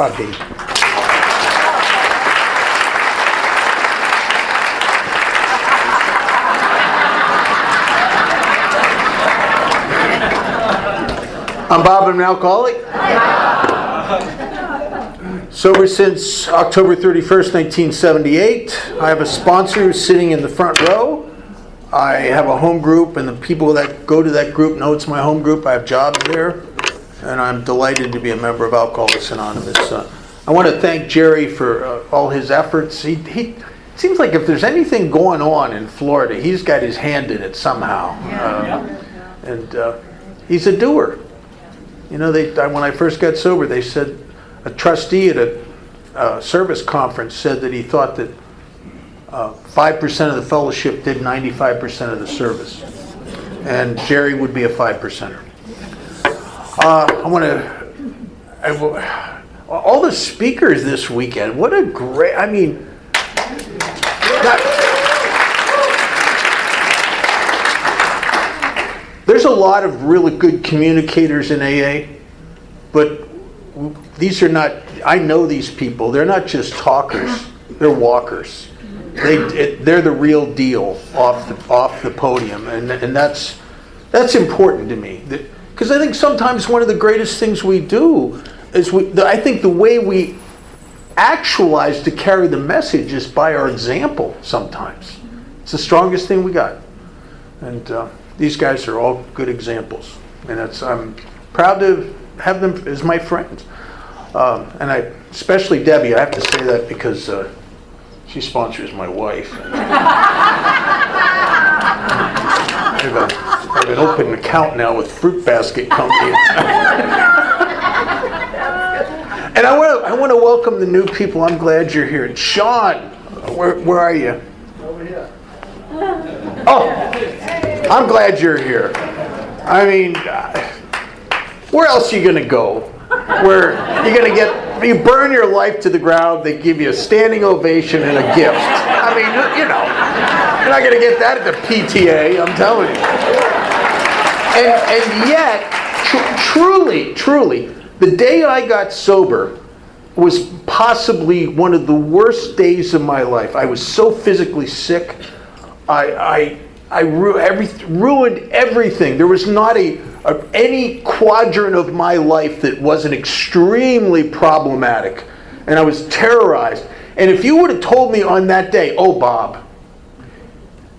Bob D. I'm Bob. I'm an alcoholic. Sober since October 31st, 1978. I have a sponsor who's sitting in the front row. I have a home group, and the people that go to that group know it's my home group. I have jobs there, and I'm delighted to be a member of Alcoholics Anonymous. I want to thank Jerry for all his efforts. He seems like if there's anything going on in Florida, he's got his hand in it somehow. And he's a doer. You know, when I first got sober, they said a trustee at a service conference said that he thought that 5% of the fellowship did 95% of the service. And Jerry would be a 5%er. All the speakers this weekend, what a great, there's a lot of really good communicators in AA, but these are not, I know these people, they're not just talkers, they're walkers. They're the real deal off the podium, and that's important to me. Because I think sometimes one of the greatest things we do is I think the way we actualize to carry the message is by our example sometimes. It's the strongest thing we got. And these guys are all good examples. And I'm proud to have them as my friends. And especially Debbie, I have to say that because she sponsors my wife. I have an open account now with Fruit Basket Company. And I want to welcome the new people. I'm glad you're here. Sean, where are you? Over here. Oh, I'm glad you're here. I mean, where else are you going to go? Where you're going to you burn your life to the ground, they give you a standing ovation and a gift. I mean, you know, you're not going to get that at the PTA, I'm telling you. And yet, truly, the day I got sober was possibly one of the worst days of my life. I was so physically sick. I ruined everything. There was not any quadrant of my life that wasn't extremely problematic. And I was terrorized. And if you would have told me on that day, oh, Bob,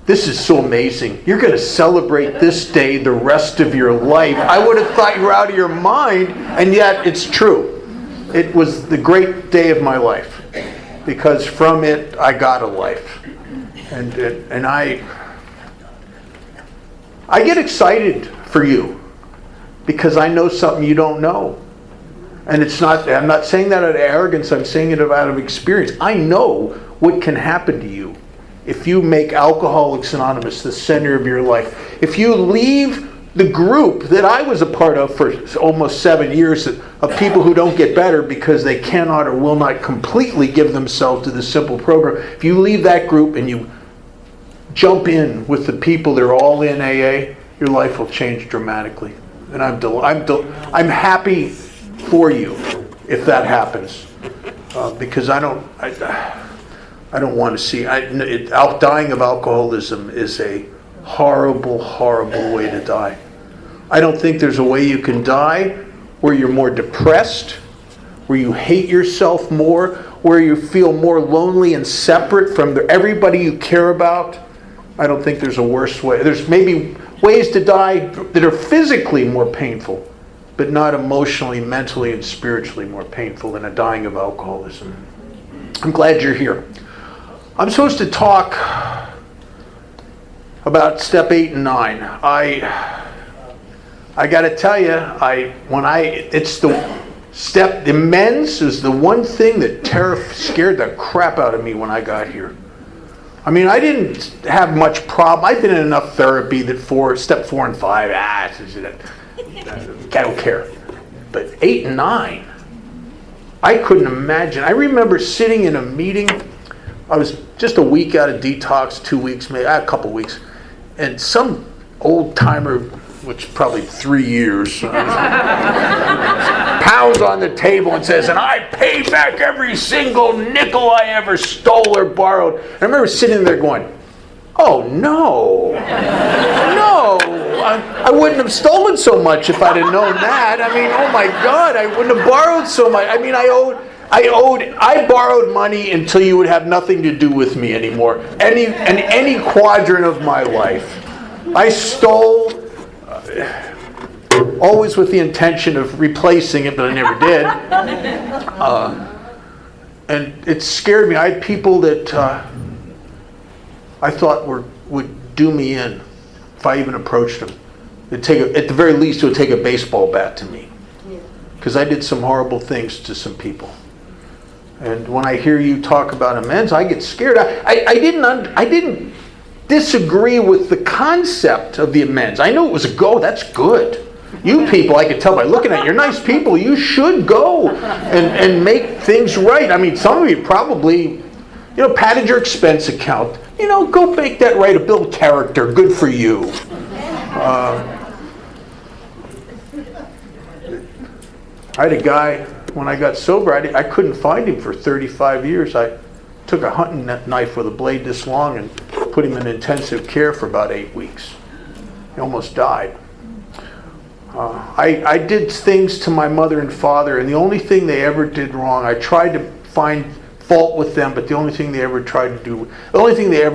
this is so amazing. You're going to celebrate this day the rest of your life, I would have thought you were out of your mind. And yet it's true. It was the great day of my life. Because from it, I got a life. And I get excited for you. Because I know something you don't know. And I'm not saying that out of arrogance, I'm saying it out of experience. I know what can happen to you if you make Alcoholics Anonymous the center of your life. If you leave the group that I was a part of for almost 7 years of people who don't get better because they cannot or will not completely give themselves to the simple program. If you leave that group and you jump in with the people that are all in AA, your life will change dramatically. And I'm happy for you if that happens, because I don't want to see. Dying of alcoholism is a horrible, horrible way to die. I don't think there's a way you can die where you're more depressed, where you hate yourself more, where you feel more lonely and separate from everybody you care about. I don't think there's a worse way. There's maybe ways to die that are physically more painful, but not emotionally, mentally, and spiritually more painful than a dying of alcoholism. I'm glad you're here. I'm supposed to talk about step 8 and 9. I got to tell you, it's the step. The men's is the one thing that scared the crap out of me when I got here. I mean, I didn't have much problem. I've been in enough therapy that step 4 and 5, I don't care. But 8 and 9, I couldn't imagine. I remember sitting in a meeting. I was just a week out of detox, 2 weeks, maybe a couple weeks, and some old timer which probably 3 years, pounds on the table and says, and I pay back every single nickel I ever stole or borrowed. And I remember sitting there going, oh no, I wouldn't have stolen so much if I'd have known that. I mean, oh my God, I wouldn't have borrowed so much. I mean, I borrowed money until you would have nothing to do with me anymore. Any quadrant of my life. I stole, always with the intention of replacing it, but I never did. And it scared me. I had people that I thought would do me in if I even approached them. At the very least, it would take a baseball bat to me. Because I did some horrible things to some people. And when I hear you talk about amends, I get scared. I didn't disagree with the concept of the amends. I know it was a go. That's good. You people, I could tell by looking at you, you're nice people. You should go and make things right. I mean, some of you probably, padded your expense account. Go make that right, a bill of character. Good for you. I had a guy, when I got sober, I couldn't find him for 35 years. I took a hunting knife with a blade this long and put him in intensive care for about 8 weeks. He almost died. I did things to my mother and father, and the only thing they ever did wrong, I tried to find fault with them, but the only thing they ever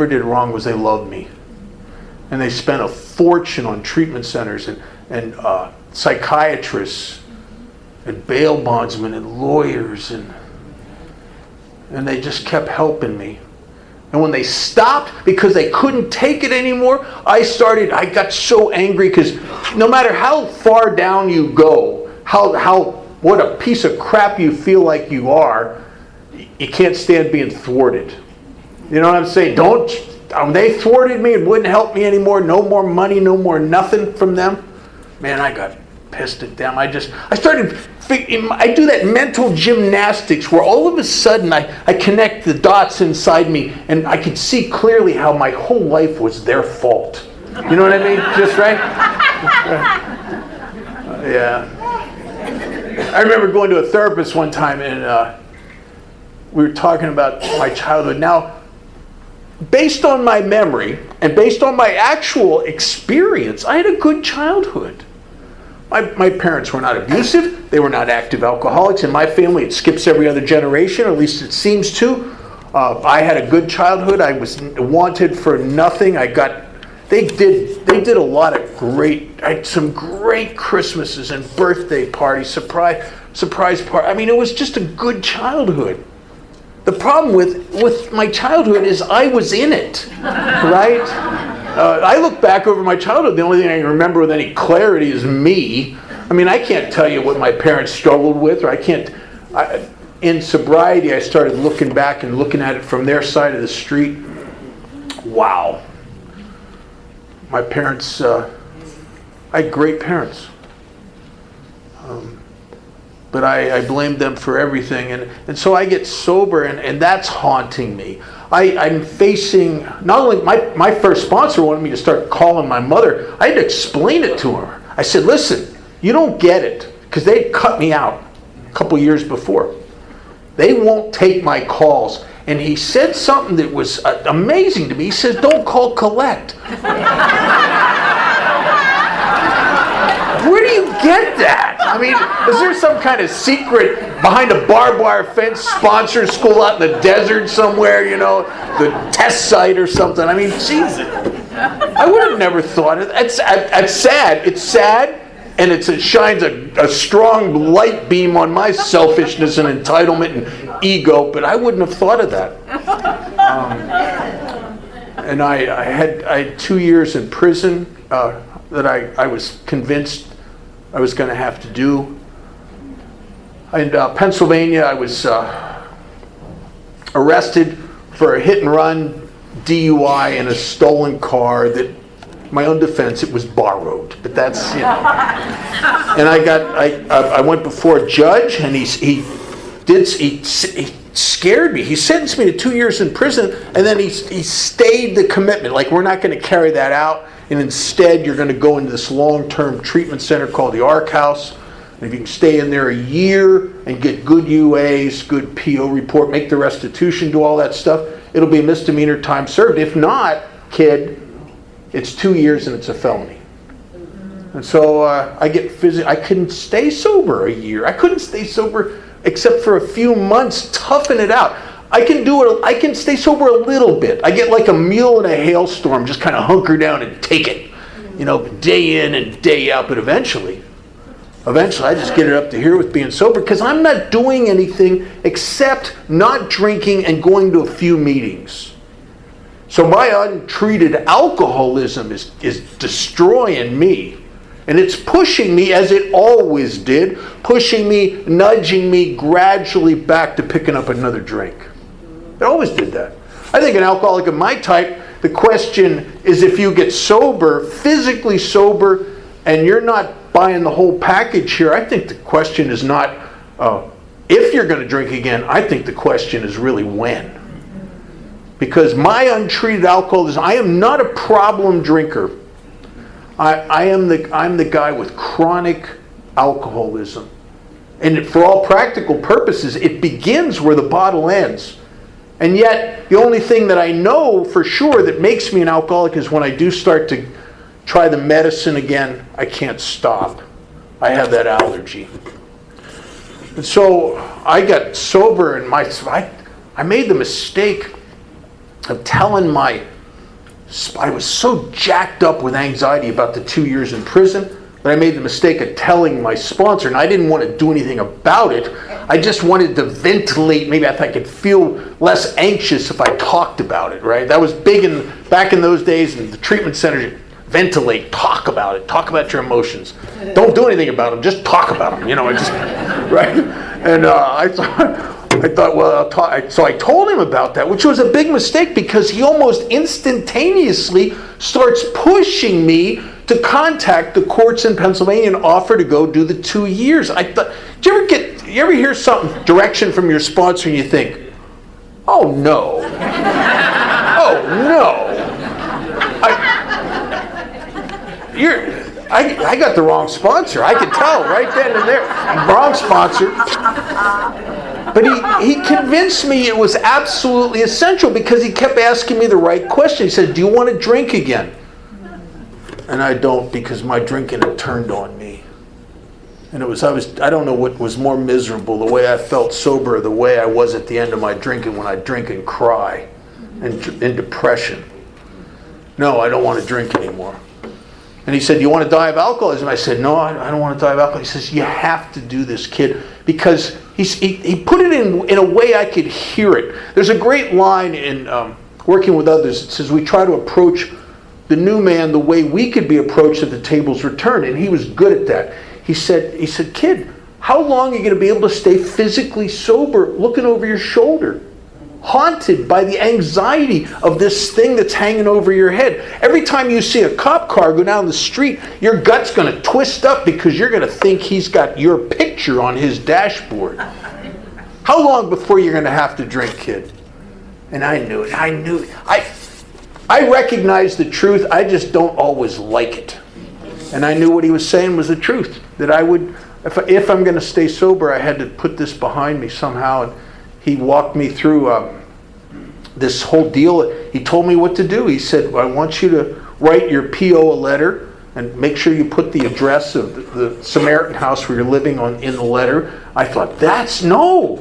did wrong was they loved me. And they spent a fortune on treatment centers and psychiatrists and bail bondsmen and lawyers, and they just kept helping me. And when they stopped because they couldn't take it anymore, I got so angry, because no matter how far down you go, what a piece of crap you feel like you are, you can't stand being thwarted. You know what I'm saying? They thwarted me and wouldn't help me anymore. No more money, no more nothing from them. Man, I got pissed at them. I do that mental gymnastics where all of a sudden I connect the dots inside me, and I can see clearly how my whole life was their fault. You know what I mean? Just right? Yeah. I remember going to a therapist one time, and we were talking about my childhood. Now, based on my memory and based on my actual experience, I had a good childhood. My parents were not abusive. They were not active alcoholics. In my family, it skips every other generation, or at least it seems to. I had a good childhood. I was wanted for nothing. They did a lot of I had some great Christmases and birthday parties, surprise party. I mean, it was just a good childhood. The problem with my childhood is I was in it, right? I look back over my childhood, the only thing I can remember with any clarity is me. I mean, I can't tell you what my parents struggled with, or in sobriety, I started looking back and looking at it from their side of the street. Wow. My parents, I had great parents. But I blamed them for everything. And so I get sober, and that's haunting me. I'm facing, not only, my first sponsor wanted me to start calling my mother. I had to explain it to her. I said, listen, you don't get it, because they cut me out a couple years before. They won't take my calls. And he said something that was amazing to me. He says, don't call collect. Where do you get that? I mean, is there some kind of secret behind a barbed wire fence sponsor school out in the desert somewhere, the test site or something? I mean, Jesus. I would have never thought of that. It's sad. It's sad, and it shines a strong light beam on my selfishness and entitlement and ego, but I wouldn't have thought of that. And I had 2 years in prison that I was convinced I was going to have to do. In Pennsylvania, I was arrested for a hit and run DUI in a stolen car that, my own defense, it was borrowed. But that's, And I went before a judge, and he scared me. He sentenced me to 2 years in prison, and then he stayed the commitment. Like, we're not going to carry that out. and instead you're going to go into this long-term treatment center called the ARC House. And if you can stay in there a year and get good UAs, good PO report, make the restitution, do all that stuff, it'll be a misdemeanor time served. If not, kid, it's 2 years and it's a felony. And so I couldn't stay sober a year. I couldn't stay sober except for a few months, toughen it out. I can stay sober a little bit. I get like a mule in a hailstorm, just kind of hunker down and take it, day in and day out. But eventually I just get it up to here with being sober because I'm not doing anything except not drinking and going to a few meetings. So my untreated alcoholism is destroying me. And it's pushing me, as it always did, nudging me gradually back to picking up another drink. It always did that. I think an alcoholic of my type, the question is if you get sober, physically sober, and you're not buying the whole package here, I think the question is not if you're going to drink again. I think the question is really when. Because my untreated alcoholism, I am not a problem drinker. I'm the guy with chronic alcoholism. And for all practical purposes, it begins where the bottle ends. And yet, the only thing that I know for sure that makes me an alcoholic is when I do start to try the medicine again, I can't stop. I have that allergy. And so I got sober and I made the mistake of telling I was so jacked up with anxiety about the 2 years in prison that I made the mistake of telling my sponsor, and I didn't want to do anything about it. I just wanted to ventilate. Maybe I could feel less anxious if I talked about it, right? That was big back in those days in the treatment centers. Ventilate, talk about it, talk about your emotions. Don't do anything about them, just talk about them, right? And I thought, well, I'll talk. So I told him about that, which was a big mistake because he almost instantaneously starts pushing me to contact the courts in Pennsylvania and offer to go do the 2 years. I thought, do you ever hear something, direction from your sponsor, and you think, oh no, oh no, I got the wrong sponsor. I could tell right then and there, wrong sponsor. But he convinced me it was absolutely essential because he kept asking me the right question. He said, do you want to drink again? And I don't, because my drinking had turned on me. And I don't know what was more miserable, the way I felt sober or the way I was at the end of my drinking when I drink and cry and in depression. No, I don't want to drink anymore. And he said, you want to die of alcoholism? I said, no, I don't want to die of alcoholism. He says, you have to do this, kid. Because he put it in a way I could hear it. There's a great line in Working with Others. It says, we try to approach the new man the way we could be approached at the table's return. And he was good at that. He said, kid, how long are you going to be able to stay physically sober looking over your shoulder? Haunted by the anxiety of this thing that's hanging over your head. Every time you see a cop car go down the street, your gut's going to twist up because you're going to think he's got your picture on his dashboard. How long before you're going to have to drink, kid? And I knew it. I recognize the truth. I just don't always like it. And I knew what he was saying was the truth. That I would, if I'm going to stay sober, I had to put this behind me somehow. And he walked me through this whole deal. He told me what to do. He said, I want you to write your PO a letter and make sure you put the address of the Samaritan house where you're living in the letter. I thought, no.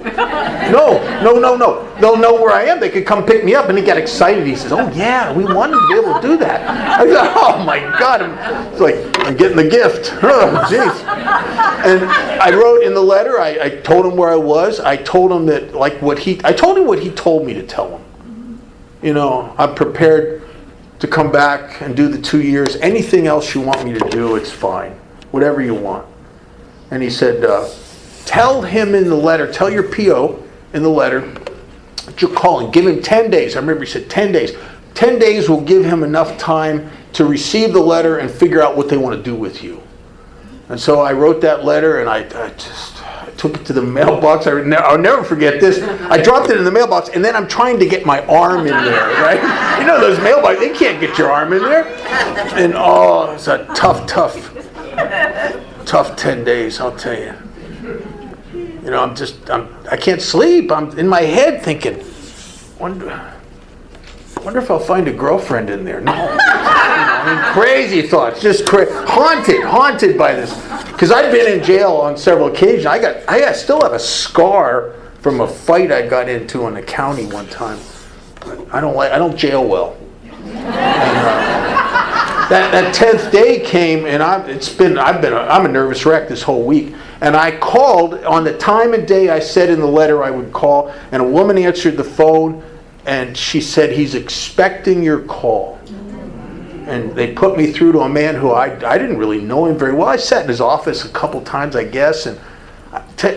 They'll know where I am. They could come pick me up. And he got excited. He says, oh yeah, we want him to be able to do that. I thought, oh my God. It's like, I'm getting the gift. Oh, jeez. And I wrote in the letter, I told him where I was. I told him that, I told him what he told me to tell him. I'm prepared to come back and do the 2 years. Anything else you want me to do, it's fine. Whatever you want. And he said, tell him in the letter, tell your PO in the letter that you're calling. Give him 10 days. I remember he said 10 days. 10 days will give him enough time to receive the letter and figure out what they want to do with you. And so I wrote that letter, and took it to the mailbox. I'll never forget this. I dropped it in the mailbox, and then I'm trying to get my arm in there, right? You know those mailboxes, they can't get your arm in there. And it's a tough 10 days, I'll tell you. You know, I can't sleep. I'm in my head thinking, wonder if I'll find a girlfriend in there. No. Crazy thoughts, just haunted by this. Because I've been in jail on several occasions. I still have a scar from a fight I got into in the county one time. I don't jail well. And, that 10th day came, and I'm a nervous wreck this whole week. And I called on the time and day I said in the letter I would call, and a woman answered the phone, and she said, "He's expecting your call." And they put me through to a man who I didn't really know him very well. I sat in his office a couple times, I guess, and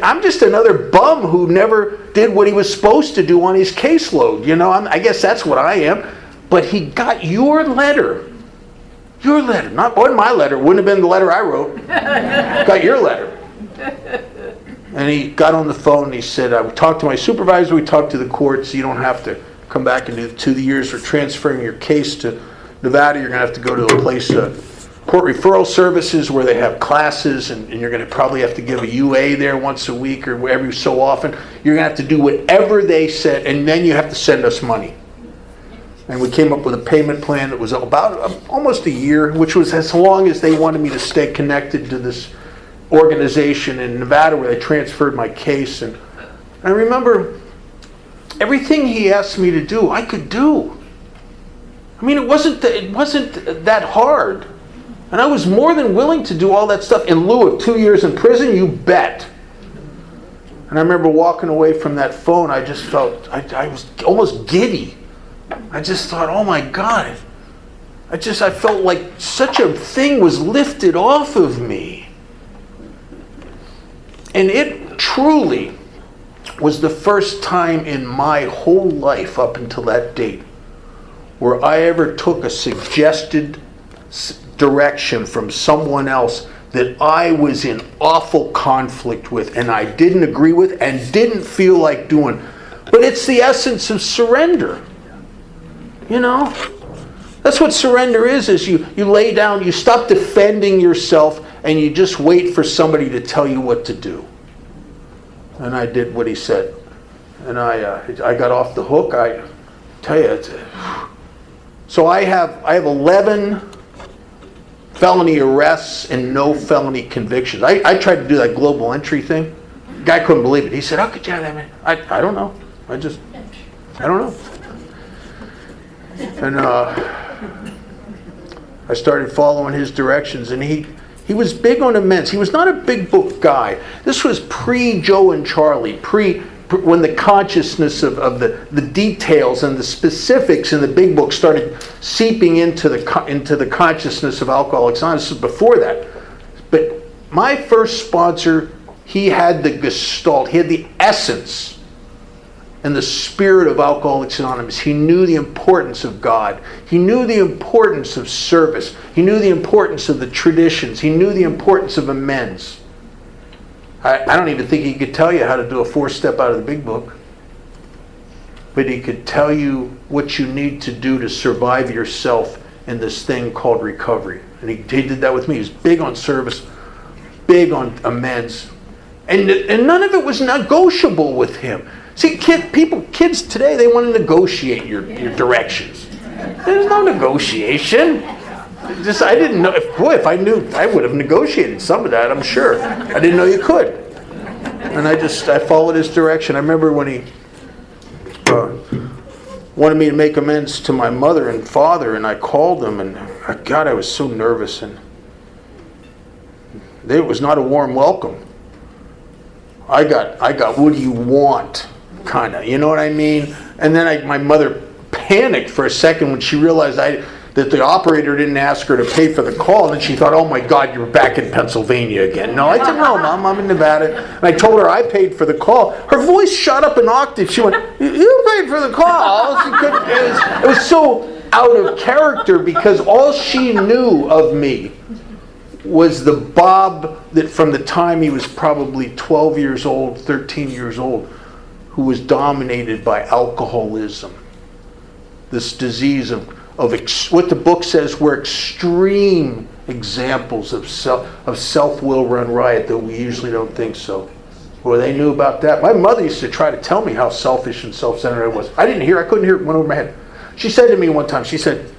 I'm just another bum who never did what he was supposed to do on his caseload. You know, I guess that's what I am. But he got your letter. Your letter. Not my letter. It wouldn't have been the letter I wrote. Got your letter. And he got on the phone and he said, "I talked to my supervisor, we talked to the courts, you don't have to come back and do 2 years for transferring your case to Nevada. You're going to have to go to a place, court referral services, where they have classes, and you're going to probably have to give a UA there once a week or every so often. You're going to have to do whatever they said, and then you have to send us money." And we came up with a payment plan that was about almost a year, which was as long as they wanted me to stay connected to this organization in Nevada where they transferred my case. And I remember everything he asked me to do, I could do. I mean, it wasn't that hard. And I was more than willing to do all that stuff in lieu of 2 years in prison, you bet. And I remember walking away from that phone, I just felt, I was almost giddy. I just thought, oh my God. I felt like such a thing was lifted off of me. And it truly was the first time in my whole life up until that date where I ever took a suggested direction from someone else that I was in awful conflict with and I didn't agree with and didn't feel like doing. But it's the essence of surrender. You know? That's what surrender is you lay down, you stop defending yourself, and you just wait for somebody to tell you what to do. And I did what he said. And I got off the hook. I tell you, so I have 11 felony arrests and no felony convictions. I tried to do that global entry thing. The guy couldn't believe it. He said, "How could you have that, man?" I don't know. I don't know. And I started following his directions, and he was big on amends. He was not a big book guy. This was pre-Joe and Charlie, when the consciousness of the details and the specifics in the big book started seeping into the consciousness of Alcoholics Anonymous. This was before that. But my first sponsor, he had the gestalt, he had the essence and the spirit of Alcoholics Anonymous. He knew the importance of God. He knew the importance of service. He knew the importance of the traditions. He knew the importance of amends. I don't even think he could tell you how to do a 4-step out of the big book. But he could tell you what you need to do to survive yourself in this thing called recovery. And he did that with me. He was big on service, big on amends. And none of it was negotiable with him. See, kids today, they want to negotiate your directions. There's no negotiation. I didn't know. If I knew, I would have negotiated some of that, I'm sure. I didn't know you could. And I followed his direction. I remember when he wanted me to make amends to my mother and father, and I called them, and God, I was so nervous. And it was not a warm welcome. I got, "What do you want?" kind of, you know what I mean? And then my mother panicked for a second when she realized that the operator didn't ask her to pay for the call, and then she thought, "Oh my God, you're back in Pennsylvania again." No, I said, "No, Mom, I'm in Nevada." And I told her I paid for the call. Her voice shot up an octave. She went, "You paid for the call?" It was so out of character because all she knew of me was the Bob that from the time he was probably 12 years old, 13 years old, who was dominated by alcoholism. This disease of what the book says were extreme examples of self-will run riot, though we usually don't think so. Well, they knew about that. My mother used to try to tell me how selfish and self-centered I was. I couldn't hear it, went over my head. She said to me one time, she said,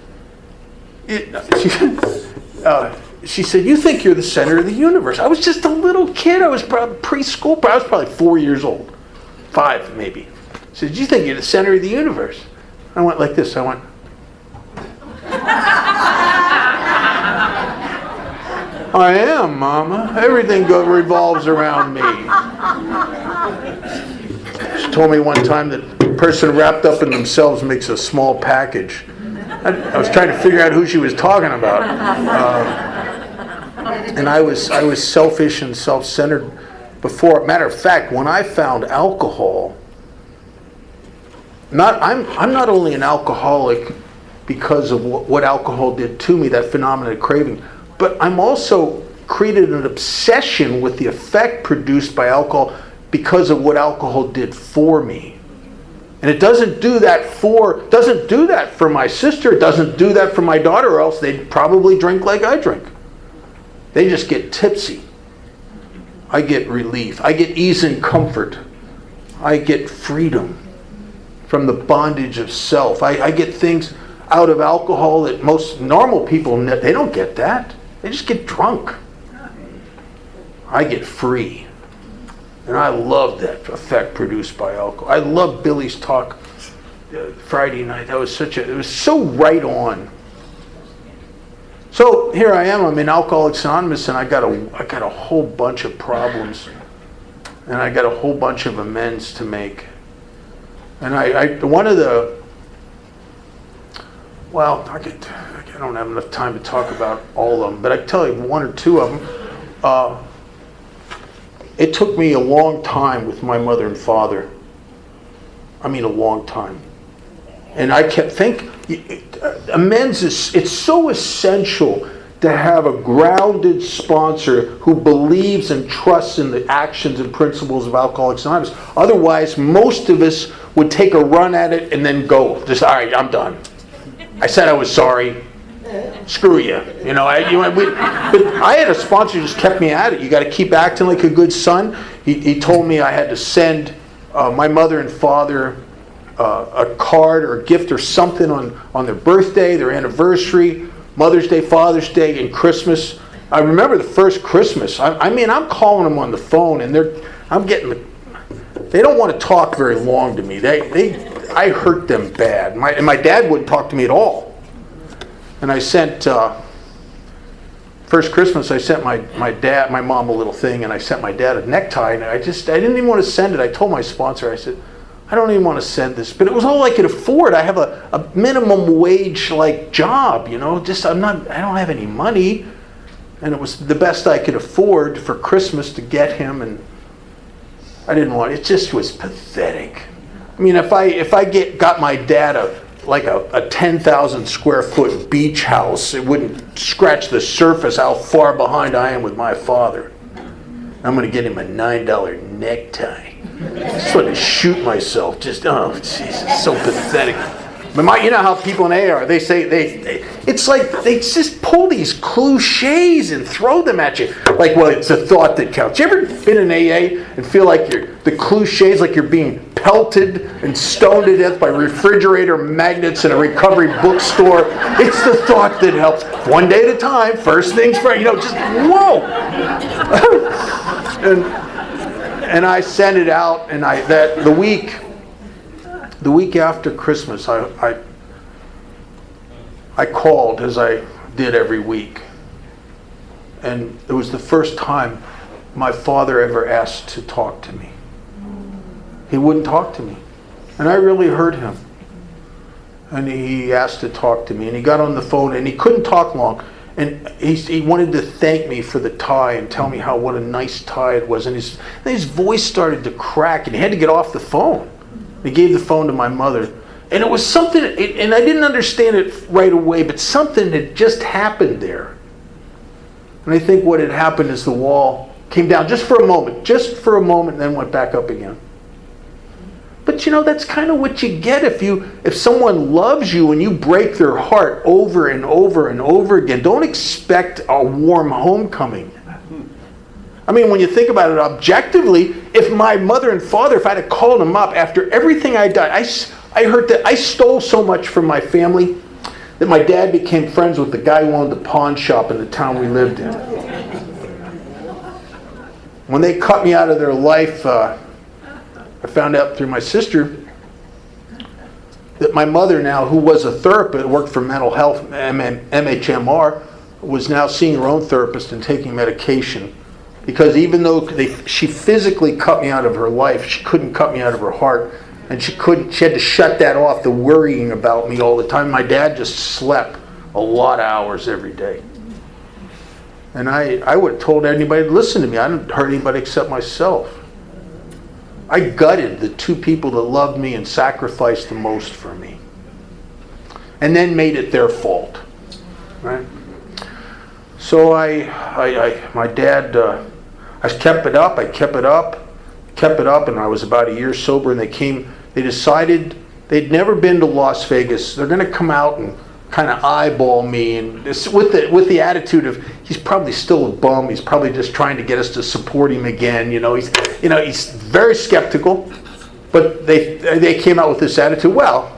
she said, you think you're the center of the universe. I was just a little kid. I was probably preschool. I was probably 4 years old. 5 maybe. She said, you think you're the center of the universe. I went like this. I went. I am, Mama. Everything revolves around me. She told me one time that a person wrapped up in themselves makes a small package. I was trying to figure out who she was talking about. And I was selfish and self-centered before. Matter of fact, when I found alcohol, I'm not only an alcoholic because of what alcohol did to me, that phenomenon of craving, but I'm also created an obsession with the effect produced by alcohol because of what alcohol did for me. And it doesn't do that for my sister, it doesn't do that for my daughter, or else they'd probably drink like I drink. They just get tipsy. I get relief. I get ease and comfort. I get freedom from the bondage of self. I get things out of alcohol that most normal people, they don't get that. They just get drunk. I get free. And I love that effect produced by alcohol. I love Billy's talk Friday night. It was so right on. So here I am. I'm in Alcoholics Anonymous, and I got a whole bunch of problems, and I got a whole bunch of amends to make. And I don't have enough time to talk about all of them, but I can tell you one or two of them. It took me a long time with my mother and father. I mean, a long time. And I kept thinking, amends it's so essential to have a grounded sponsor who believes and trusts in the actions and principles of Alcoholics Anonymous. Otherwise, most of us would take a run at it and then go. Just, all right, I'm done. I said I was sorry. Screw you. But I had a sponsor who just kept me at it. You got to keep acting like a good son. He told me I had to send my mother and father a card or a gift or something on their birthday, their anniversary, Mother's Day, Father's Day, and Christmas. I remember the first Christmas. I'm calling them on the phone, and they don't want to talk very long to me. I hurt them bad. And my dad wouldn't talk to me at all. And I sent, first Christmas, I sent my mom a little thing, and I sent my dad a necktie, and I didn't even want to send it. I told my sponsor, I said, I don't even want to send this. But it was all I could afford. I have a minimum wage job, I don't have any money. And it was the best I could afford for Christmas to get him, and I didn't want it. It just was pathetic. I mean, if I got my dad a 10,000 square foot beach house, it wouldn't scratch the surface how far behind I am with my father. I'm going to get him a $9 necktie. I just want to shoot myself. Jesus, so pathetic. But you know how people in AA are. They say it's like they just pull these cliches and throw them at you. Like, well, it's a thought that counts. You ever been in AA and feel like the cliches, like you're being pelted and stoned to death by refrigerator magnets in a recovery bookstore? It's the thought that helps. One day at a time, first things first. Just whoa. and I sent it out, and the week after Christmas, I called, as I did every week. And it was the first time my father ever asked to talk to me. He wouldn't talk to me. And I really hurt him. And he asked to talk to me. And he got on the phone, and he couldn't talk long. And he wanted to thank me for the tie and tell me what a nice tie it was. And his voice started to crack, and he had to get off the phone. He gave the phone to my mother. And it was something, and I didn't understand it right away, but something had just happened there. And I think what had happened is the wall came down just for a moment, and then went back up again. But that's kind of what you get if someone loves you and you break their heart over and over and over again. Don't expect a warm homecoming. I mean, when you think about it objectively, if my mother and father, if I'd have called them up after everything I'd done, I heard that I stole so much from my family that my dad became friends with the guy who owned the pawn shop in the town we lived in. When they cut me out of their life, I found out through my sister that my mother now, who was a therapist, worked for mental health, MHMR, was now seeing her own therapist and taking medication. Because even though she physically cut me out of her life, she couldn't cut me out of her heart. And she had to shut that off, the worrying about me all the time. My dad just slept a lot of hours every day. And I would have told anybody to listen to me. I didn't hurt anybody except myself. I gutted the two people that loved me and sacrificed the most for me. And then made it their fault. Right? So my dad, I kept it up, and I was about a year sober, and they decided they'd never been to Las Vegas. They're going to come out and kind of eyeball me, and with the attitude of he's probably still a bum. He's probably just trying to get us to support him again. He's very skeptical, but they came out with this attitude. Well,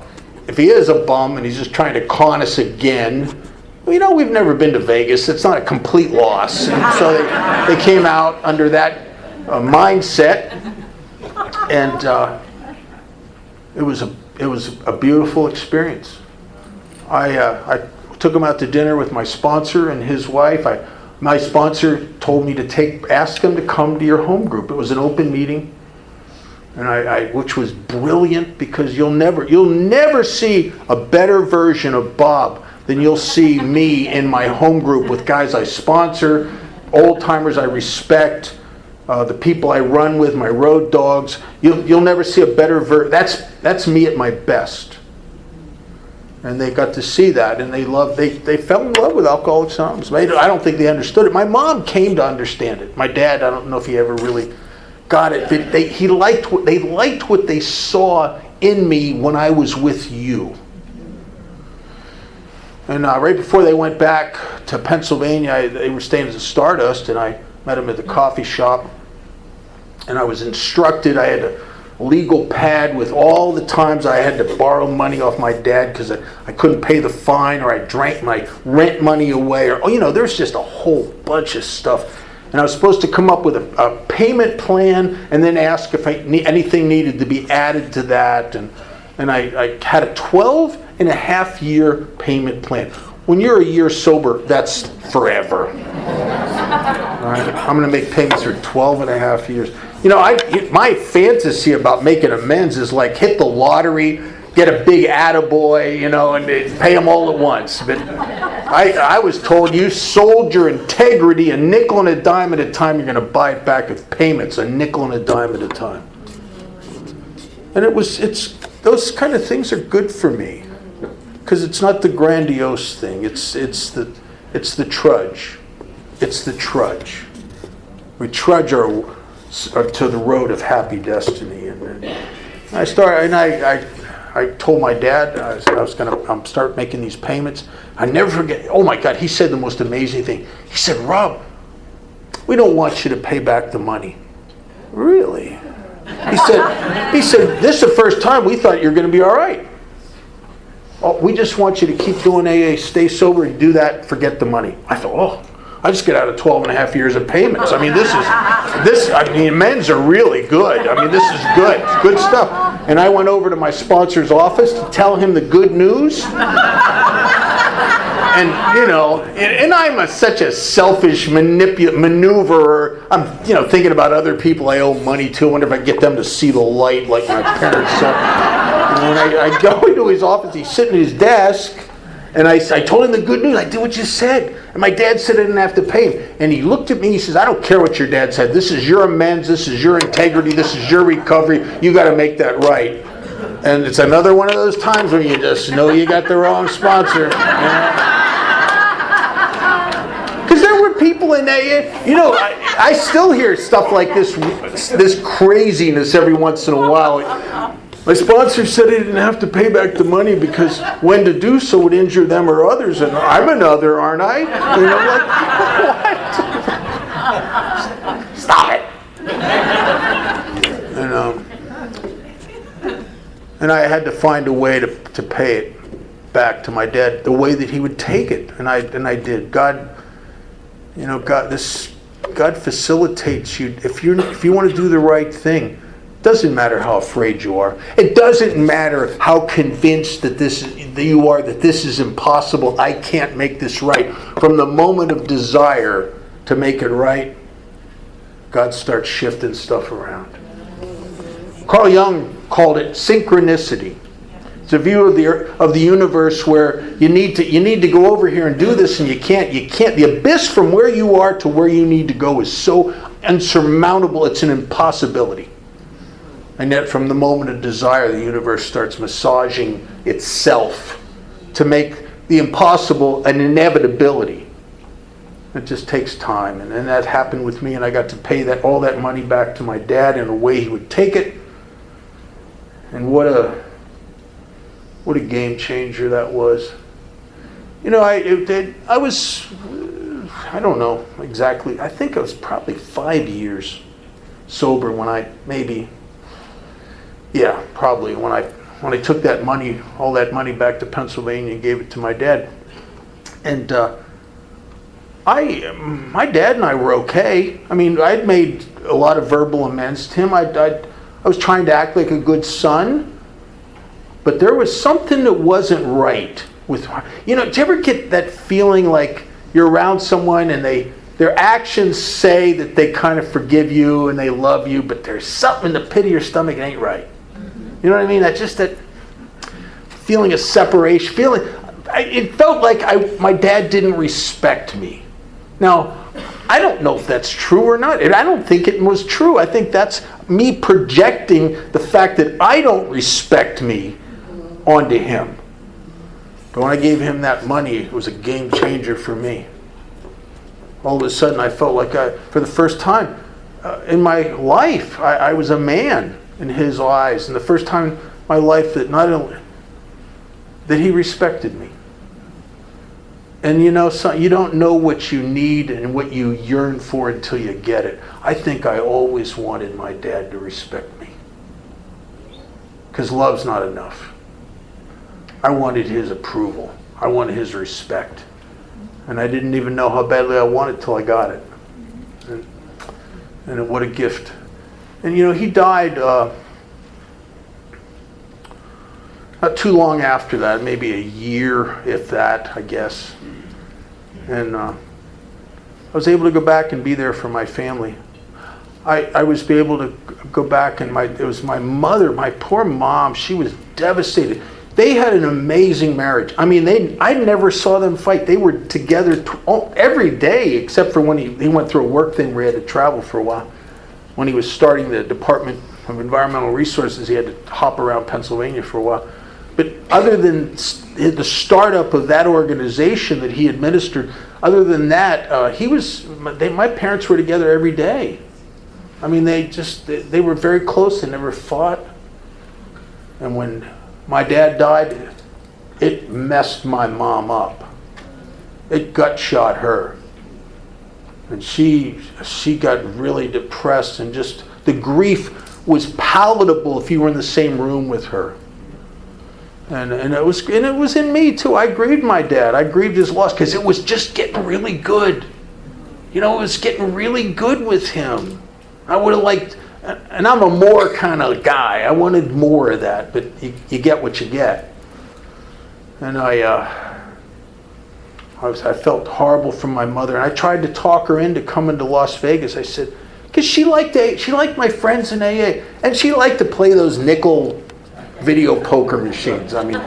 if he is a bum and he's just trying to con us again, we've never been to Vegas. It's not a complete loss. And so they came out under that mindset, and it was a beautiful experience. I took him out to dinner with my sponsor and his wife. My sponsor told me to ask him to come to your home group. It was an open meeting, and which was brilliant, because you'll never see a better version of Bob than you'll see me in my home group with guys I sponsor, old timers I respect, the people I run with, my road dogs. You'll never see a better that's me at my best. And they got to see that, and they fell in love with Alcoholics Anonymous. I don't think they understood it. My mom came to understand it. My dad, I don't know if he ever really got it, but they liked what they saw in me when I was with you. And right before they went back to Pennsylvania, they were staying at the Stardust, and I met them at the coffee shop. And I was instructed. I had a legal pad with all the times I had to borrow money off my dad because I couldn't pay the fine, or I drank my rent money away, or there's just a whole bunch of stuff. And I was supposed to come up with a payment plan and then ask if anything needed to be added to that. And I had a 12-and-a-half-year payment plan. When you're a year sober, that's forever. All right? I'm going to make payments for 12-and-a-half years. My fantasy about making amends is like hit the lottery, get a big attaboy, and pay them all at once. But I was told you sold your integrity a nickel and a dime at a time. You're going to buy it back with payments, a nickel and a dime at a time. And it's those kind of things are good for me, because it's not the grandiose thing. It's the trudge. It's the trudge. We trudge our to the road of happy destiny. And I told my dad I was going to start making these payments. I never forget. Oh my God, he said the most amazing thing. He said, "Rob, we don't want you to pay back the money." Really? He said, "This is the first time we thought you're going to be all right. Oh, we just want you to keep doing AA, stay sober, and do that, forget the money." I thought, I just get out of 12-and-a-half years of payments. Amends are really good. This is good. It's good stuff. And I went over to my sponsor's office to tell him the good news. And I'm such a selfish maneuverer. I'm thinking about other people I owe money to. I wonder if I can get them to see the light like my parents said. And I go into his office. He's sitting at his desk, and I told him the good news. I did what you said. And my dad said I didn't have to pay him. And he looked at me. He says, "I don't care what your dad said. This is your amends. This is your integrity. This is your recovery. You got to make that right." And it's another one of those times when you just know you got the wrong sponsor. Because there were people in AA, I still hear stuff like this craziness every once in a while. My sponsor said he didn't have to pay back the money because when to do so would injure them or others, and I'm another, aren't I? What? Stop it. And I had to find a way to pay it back to my dad the way that he would take it, and I did. God facilitates you if you want to do the right thing. It doesn't matter how afraid you are. It doesn't matter how convinced that you are that this is impossible. I can't make this right. From the moment of desire to make it right, God starts shifting stuff around. Carl Jung called it synchronicity. It's a view of the universe where you need to go over here and do this, and you can't. The abyss from where you are to where you need to go is so insurmountable. It's an impossibility. And yet, from the moment of desire, the universe starts massaging itself to make the impossible an inevitability. It just takes time, and that happened with me, and I got to pay all that money back to my dad in a way he would take it. And what a game changer that was. I was, I don't know exactly, I think I was probably 5 years sober when I took that money, all that money back to Pennsylvania and gave it to my dad. And my dad and I were okay. I mean, I'd made a lot of verbal amends to him. I was trying to act like a good son, but there was something that wasn't right with. Do you ever get that feeling like you're around someone and their actions say that they kind of forgive you and they love you, but there's something in the pit of your stomach that ain't right. You know what I mean? That's just that feeling of separation. It felt like my dad didn't respect me. Now, I don't know if that's true or not. I don't think it was true. I think that's me projecting the fact that I don't respect me onto him. But when I gave him that money, it was a game changer for me. All of a sudden, I felt like for the first time in my life, I was a man in his eyes. And the first time in my life that not only that he respected me. And you don't know what you need and what you yearn for until you get it. I think I always wanted my dad to respect me. Because love's not enough. I wanted his approval. I wanted his respect. And I didn't even know how badly I wanted it till I got it. And what a gift. And he died not too long after that, maybe a year, if that, I guess. And I was able to go back and be there for my family. I was able to go back, and it was my mother, my poor mom. She was devastated. They had an amazing marriage. I mean, I never saw them fight. They were together every day, except for when he went through a work thing where he had to travel for a while. When he was starting the Department of Environmental Resources, he had to hop around Pennsylvania for a while. But other than the startup of that organization that he administered, other than that, my parents were together every day. I mean, they were very close. They never fought. And when my dad died, it messed my mom up. It gut shot her. And she got really depressed, and just the grief was palatable if you were in the same room with her. And it was in me too. I grieved my dad. I grieved his loss because it was just getting really good. It was getting really good with him. I would have liked, and I'm a more kind of guy. I wanted more of that, but you get what you get. And I felt horrible from my mother, and I tried to talk her into coming to Las Vegas. I said, because she liked my friends in AA, and she liked to play those nickel video poker machines. I mean,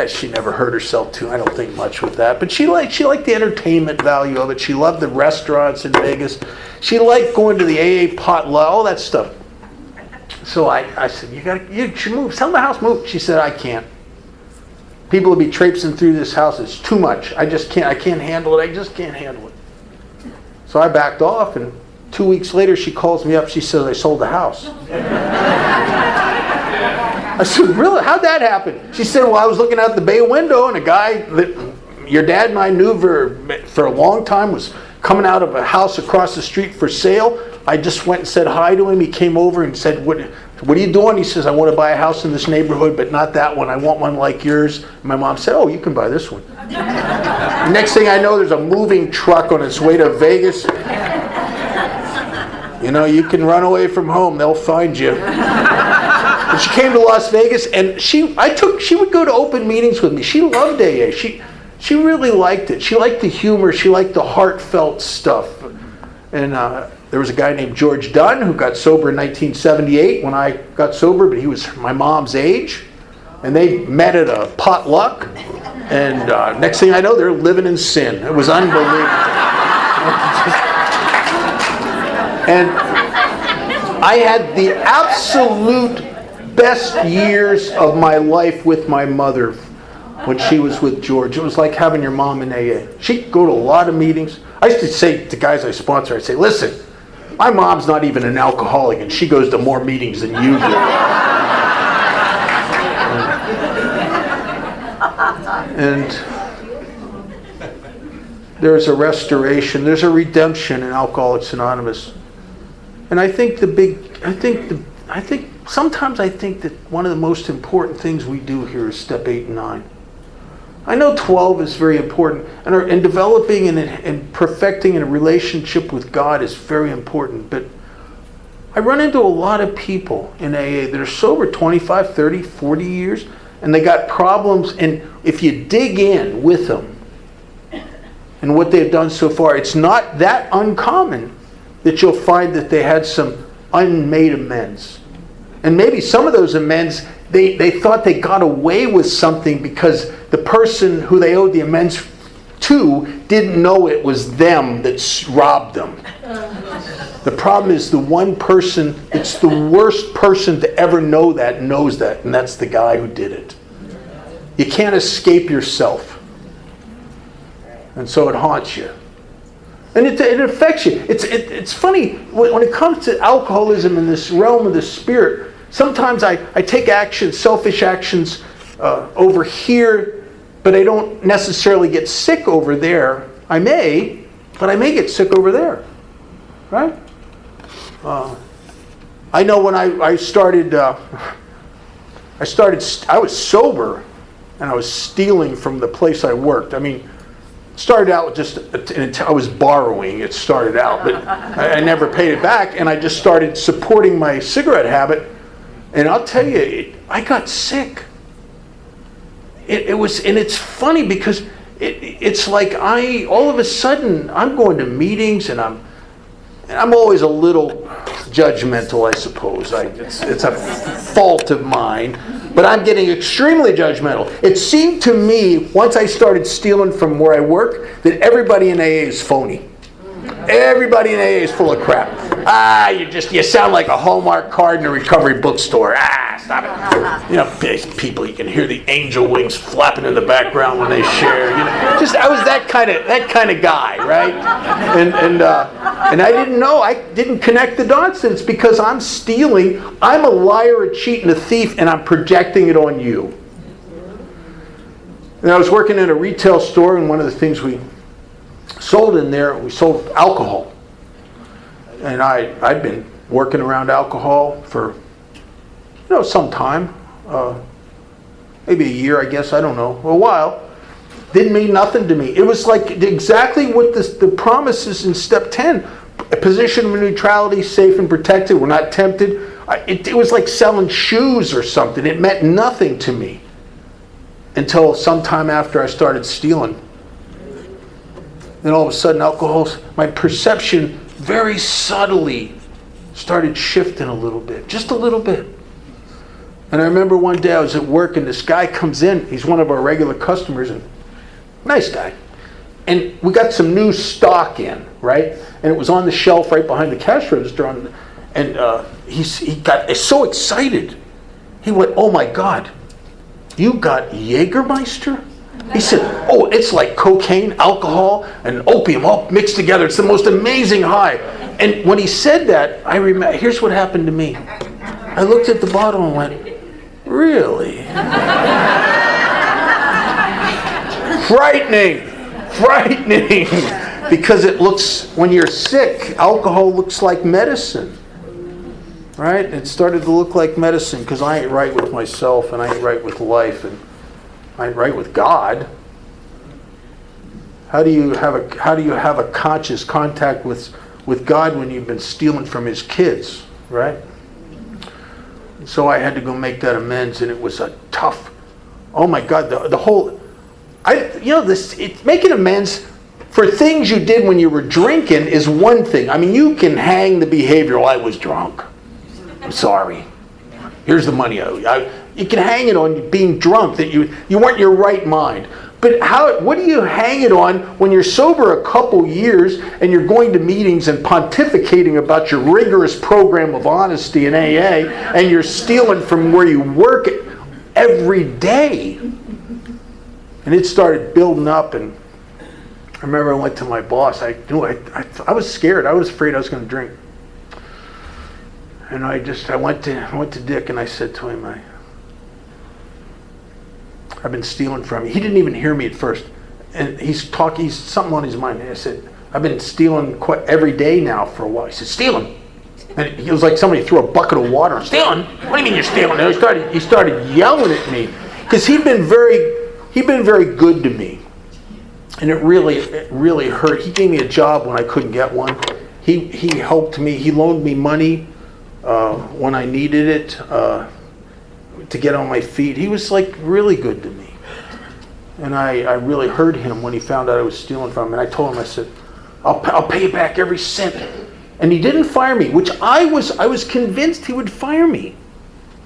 she never hurt herself too. I don't think much with that. But she liked the entertainment value of it. She loved the restaurants in Vegas. She liked going to the AA potluck, all that stuff. So I said, you should move. Sell the house, move. She said, I can't. People will be traipsing through this house. It's too much. I can't handle it. I just can't handle it. So I backed off, and 2 weeks later she calls me up. She says, I sold the house. I said, really? How'd that happen? She said, well, I was looking out the bay window, and a guy that your dad and I knew for a long time was coming out of a house across the street for sale. I just went and said hi to him. He came over and said, what are you doing? He says, I want to buy a house in this neighborhood, but not that one. I want one like yours. And my mom said, oh, you can buy this one. Next thing I know, there's a moving truck on its way to Vegas. You know, you can run away from home. They'll find you. And she came to Las Vegas, and she would go to open meetings with me. She loved AA. She really liked it. She liked the humor. She liked the heartfelt stuff. And there was a guy named George Dunn who got sober in 1978 when I got sober, but he was my mom's age. And they met at a potluck. And next thing I know, they're living in sin. It was unbelievable. And I had the absolute best years of my life with my mother when she was with George. It was like having your mom in AA. She'd go to a lot of meetings. I used to say to guys I sponsor, I'd say, listen, my mom's not even an alcoholic, and she goes to more meetings than you do. And there's a restoration, there's a redemption in Alcoholics Anonymous. And sometimes I think that one of the most important things we do here is step 8 and 9. I know 12 is very important, and developing and perfecting a relationship with God is very important, but I run into a lot of people in AA that are sober 25, 30, 40 years, and they got problems, and if you dig in with them and what they've done so far, it's not that uncommon that you'll find that they had some unmade amends. And maybe some of those amends, they thought they got away with something because the person who they owed the amends to didn't know it was them that robbed them. The problem is the one person, it's the worst person to ever know that knows that, and that's the guy who did it. You can't escape yourself. And so it haunts you. And it affects you. It's funny, when it comes to alcoholism in this realm of the spirit, sometimes I take actions, selfish actions over here, but I don't necessarily get sick over there. I may, but I may get sick over there. Right? I know when I was sober, and I was stealing from the place I worked. I mean, started out with I was borrowing, it started out, but I never paid it back, and I just started supporting my cigarette habit, and I'll tell you, I got sick. It was, and it's funny because it's like all of a sudden, I'm going to meetings, and I'm always a little judgmental, I suppose. It's a fault of mine. But I'm getting extremely judgmental. It seemed to me, once I started stealing from where I work, that everybody in AA is phony. Everybody in AA is full of crap. You sound like a Hallmark card in a recovery bookstore. Stop it. You know, people, you can hear the angel wings flapping in the background when they share. You know, I was that kind of guy, right? And I didn't know. I didn't connect the dots. And it's because I'm stealing. I'm a liar, a cheat, and a thief, and I'm projecting it on you. And I was working in a retail store, and one of the things we sold in there, we sold alcohol. And I'd been working around alcohol for, some time. Maybe a year, I guess, I don't know. A while. Didn't mean nothing to me. It was like exactly what the promises in step 10. A position of neutrality, safe and protected. We're not tempted. It was like selling shoes or something. It meant nothing to me. Until sometime after I started stealing. Then all of a sudden, my perception very subtly started shifting a little bit. Just a little bit. And I remember one day I was at work and this guy comes in. He's one of our regular customers, and nice guy. And we got some new stock in, right? And it was on the shelf right behind the cash register. And he got so excited. He went, "Oh my God, you got Jägermeister?" He said, oh, it's like cocaine, alcohol, and opium all mixed together. It's the most amazing high. And when he said that, I remember, here's what happened to me. I looked at the bottle and went, really? Frightening. Because it looks, when you're sick, alcohol looks like medicine. Right? It started to look like medicine because I ain't right with myself and I ain't right with life and I ain't right with God. How do you have a conscious contact with God when you've been stealing from His kids, right? So I had to go make that amends, and it was a tough. Oh my God, the whole. Making amends for things you did when you were drinking is one thing. I mean, you can hang the behavior. I was drunk. I'm sorry. Here's the money I owe you. You can hang it on being drunk, that you weren't in your right mind. But what do you hang it on when you're sober a couple years and you're going to meetings and pontificating about your rigorous program of honesty in AA and you're stealing from where you work every day? And it started building up, and I remember I went to my boss. I was scared. I was afraid I was going to drink. And I went to Dick and I said to him, I've been stealing from you. He didn't even hear me at first. And he's something on his mind. And I said, I've been stealing quite every day now for a while. He said, stealing? And it was like somebody threw a bucket of water. Stealing? What do you mean you're stealing? And he started yelling at me because he'd been very good to me. And it really hurt. He gave me a job when I couldn't get one. He helped me. He loaned me money when I needed it. To get on my feet. He was like really good to me. And I really hurt him when he found out I was stealing from him. And I told him, I said, I'll pay you back every cent. And he didn't fire me, which I was convinced he would fire me.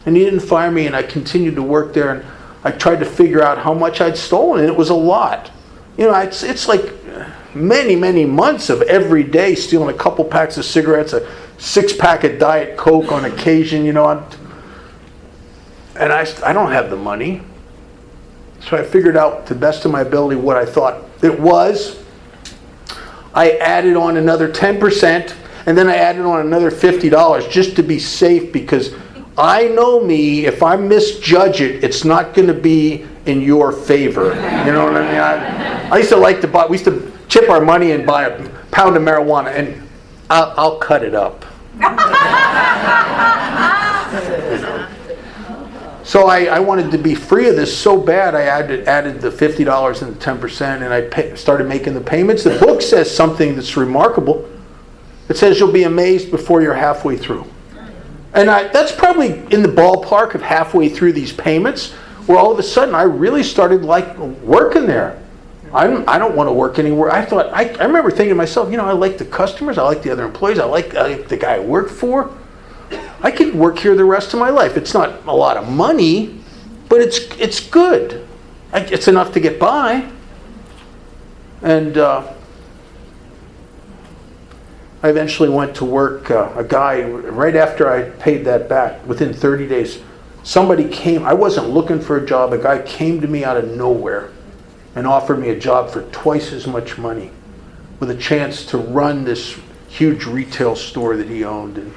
And he didn't fire me, and I continued to work there, and I tried to figure out how much I'd stolen, and it was a lot. You know, it's like many months of every day stealing a couple packs of cigarettes, a 6-pack of Diet Coke on occasion, you know. And I don't have the money. So I figured out to the best of my ability what I thought it was. I added on another 10%, and then I added on another $50 just to be safe, because I know me, if I misjudge it, it's not going to be in your favor. You know what I mean? I used to chip our money and buy a pound of marijuana, and I'll cut it up. So I wanted to be free of this so bad, I added the $50 and the 10%, and I started making the payments. The book says something that's remarkable. It says you'll be amazed before you're halfway through. And that's probably in the ballpark of halfway through these payments, where all of a sudden I really started like working there. I don't want to work anywhere. I remember thinking to myself, you know, I like the customers, I like the other employees, I like the guy I work for. I could work here the rest of my life. It's not a lot of money, but it's good. It's enough to get by. And I eventually went to work. A guy, right after I paid that back, within 30 days, somebody came. I wasn't looking for a job. A guy came to me out of nowhere and offered me a job for twice as much money, with a chance to run this huge retail store that he owned. And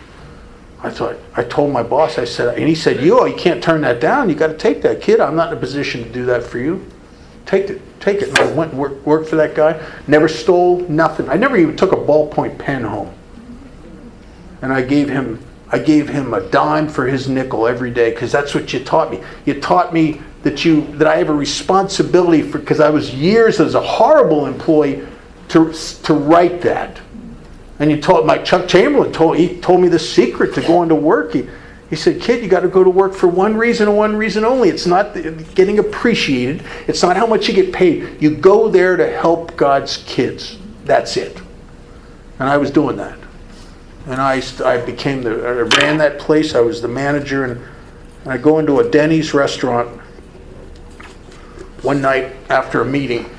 I told my boss, I said, and he said, you can't turn that down. You got to take that, kid. I'm not in a position to do that for you. Take it. And I went and worked for that guy. Never stole nothing. I never even took a ballpoint pen home. And I gave him a dime for his nickel every day, because that's what you taught me. You taught me that I have a responsibility for, because I was years as a horrible employee to write that. And Chuck Chamberlain told me the secret to going to work. He said, kid, you got to go to work for one reason and one reason only. It's not getting appreciated. It's not how much you get paid. You go there to help God's kids. That's it. And I was doing that. And I ran that place. I was the manager. And I go into a Denny's restaurant one night after a meeting.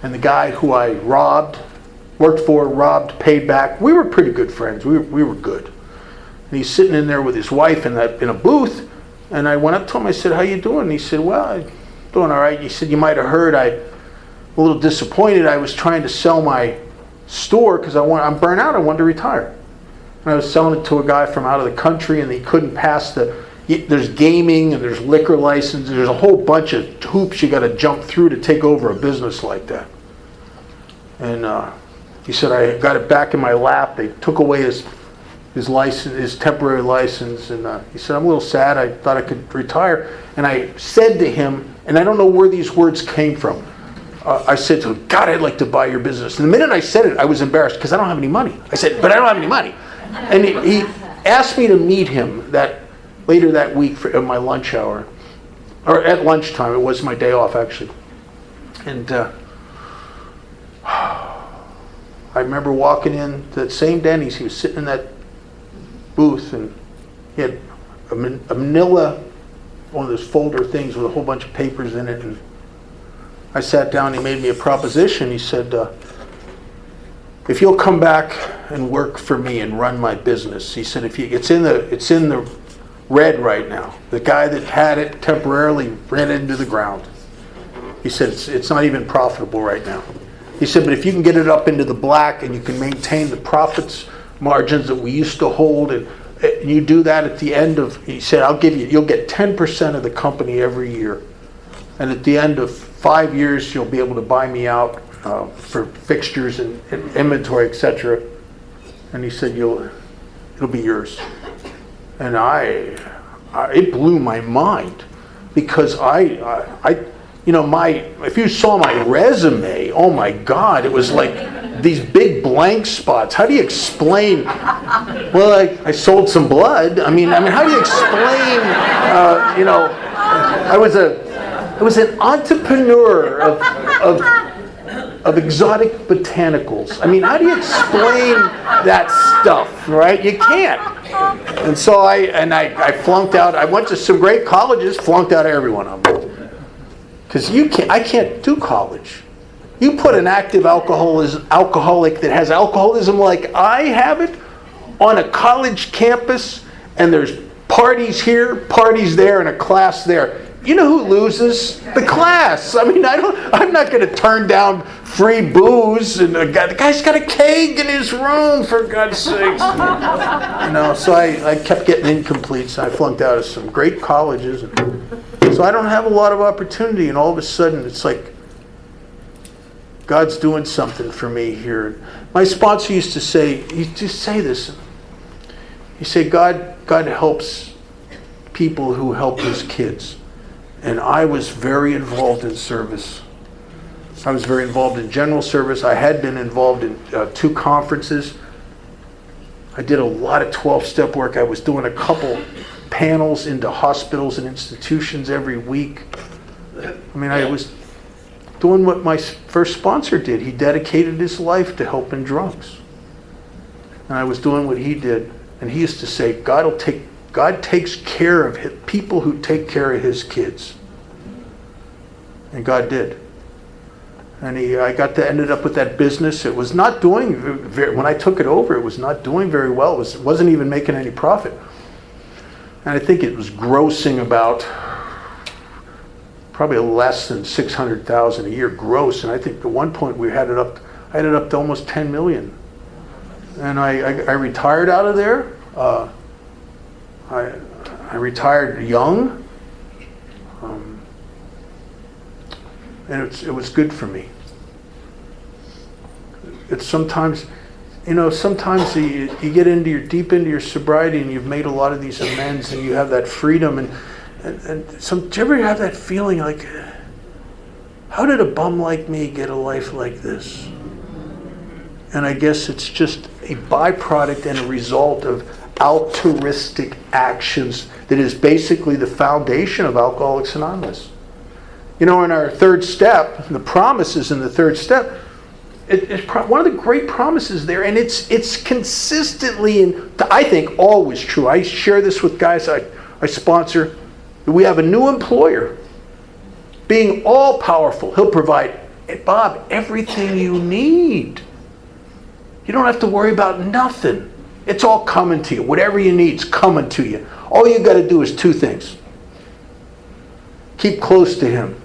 And the guy who I worked for, robbed, paid back. We were pretty good friends. We were good. And he's sitting in there with his wife in a booth. And I went up to him. I said, how you doing? And he said, well, doing all right. He said, you might have heard I'm a little disappointed. I was trying to sell my store because I'm burnt out. I wanted to retire. And I was selling it to a guy from out of the country, and he couldn't pass there's gaming and there's liquor license. There's a whole bunch of hoops you got to jump through to take over a business like that. And he said, I got it back in my lap. They took away his license, his temporary license, and he said, I'm a little sad. I thought I could retire. And I said to him, and I don't know where these words came from. I said to him, God, I'd like to buy your business. And the minute I said it, I was embarrassed because I don't have any money. I said, but I don't have any money. And he asked me to meet him later that week at my lunch hour, or at lunchtime. It was my day off, actually. And I remember walking in that same Denny's. He was sitting in that booth, and he had a manila, one of those folder things with a whole bunch of papers in it. And I sat down. He made me a proposition. He said, if you'll come back and work for me and run my business, he said, it's in the red right now. The guy that had it temporarily ran into the ground. He said, it's not even profitable right now. He said, but if you can get it up into the black and you can maintain the profits margins that we used to hold, and you do that at the end of, he said, you'll get 10% of the company every year. And at the end of 5 years, you'll be able to buy me out for fixtures and inventory, etc. And he said, it'll be yours. And it blew my mind, because if you saw my resume, oh my God, it was like these big blank spots. How do you explain? Well, I sold some blood. I mean, how do you explain? I was an entrepreneur of exotic botanicals. I mean, how do you explain that stuff, right? You can't. And so I flunked out. I went to some great colleges, flunked out every one of them. Because I can't do college. You put an active alcoholic that has alcoholism like I have it on a college campus, and there's parties here, parties there, and a class there. You know who loses? The class. I mean, I'm not going to turn down free booze, and the guy's got a keg in his room, for God's sakes. So I kept getting incomplete, so I flunked out of some great colleges. So I don't have a lot of opportunity, and all of a sudden it's like God's doing something for me here. My sponsor used to say this. He said, God helps people who help his kids. And I was very involved in service. I was very involved in general service. I had been involved in 2 conferences. I did a lot of 12-step work. I was doing a couple panels into hospitals and institutions every week. I was doing what my first sponsor did. He dedicated his life to helping drunks. And I was doing what he did. And he used to say, God takes care of people who take care of his kids. And God did. And I ended up with that business. It was not doing, when I took it over, it was not doing very well. It wasn't even making any profit. And I think it was grossing about probably less than $600,000 a year gross. And I think at one point I had it up to almost $10 million. And I retired out of there. I retired young, and it was good for me. It's sometimes you get deep into your sobriety, and you've made a lot of these amends, and you have that freedom, and do you ever have that feeling like, how did a bum like me get a life like this? And I guess it's just a byproduct and a result of altruistic actions that is basically the foundation of Alcoholics Anonymous. In our 3rd step, the promises in the 3rd step, it's one of the great promises there, and it's consistently, and I think always true. I share this with guys I sponsor. We have a new employer, being all powerful. He'll provide, Bob, everything you need. You don't have to worry about nothing. It's all coming to you. Whatever you need is coming to you. All you got to do is 2 things. Keep close to him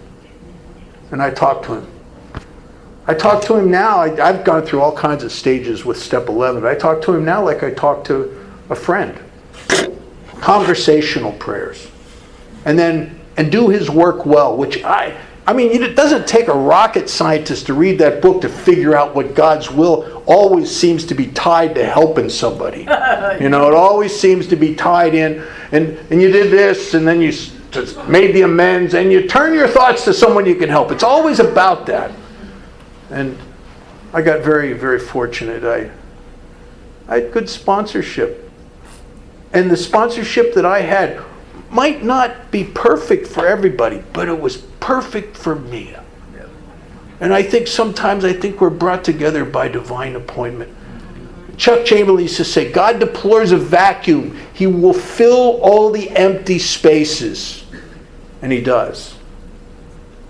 And I talk to him. I talk to him now. I've gone through all kinds of stages with step 11. I talk to him now like I talk to a friend. Conversational prayers. And do his work well, which I mean, it doesn't take a rocket scientist to read that book to figure out what God's will always seems to be tied to helping somebody. It always seems to be tied in, and you did this, and then you just made the amends, and you turn your thoughts to someone you can help. It's always about that. And I got very, very fortunate. I had good sponsorship. And the sponsorship that I had might not be perfect for everybody, but it was perfect for me. And I think sometimes we're brought together by divine appointment. Chuck Chamberlain used to say, God deploys a vacuum. He will fill all the empty spaces. And he does.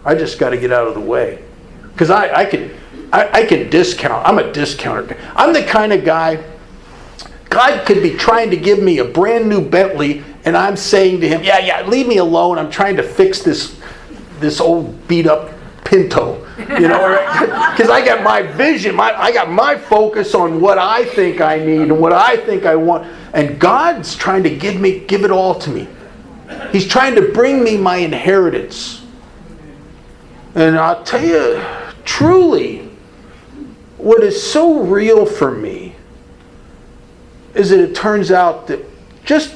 I just got to get out of the way. Because I can discount. I'm a discounter. I'm the kind of guy, God could be trying to give me a brand new Bentley, and I'm saying to him, yeah, leave me alone. I'm trying to fix this old beat up Pinto. Because I got my vision, I got my focus on what I think I need and what I think I want. And God's trying to give it all to me. He's trying to bring me my inheritance. And I'll tell you, truly, what is so real for me is that it turns out that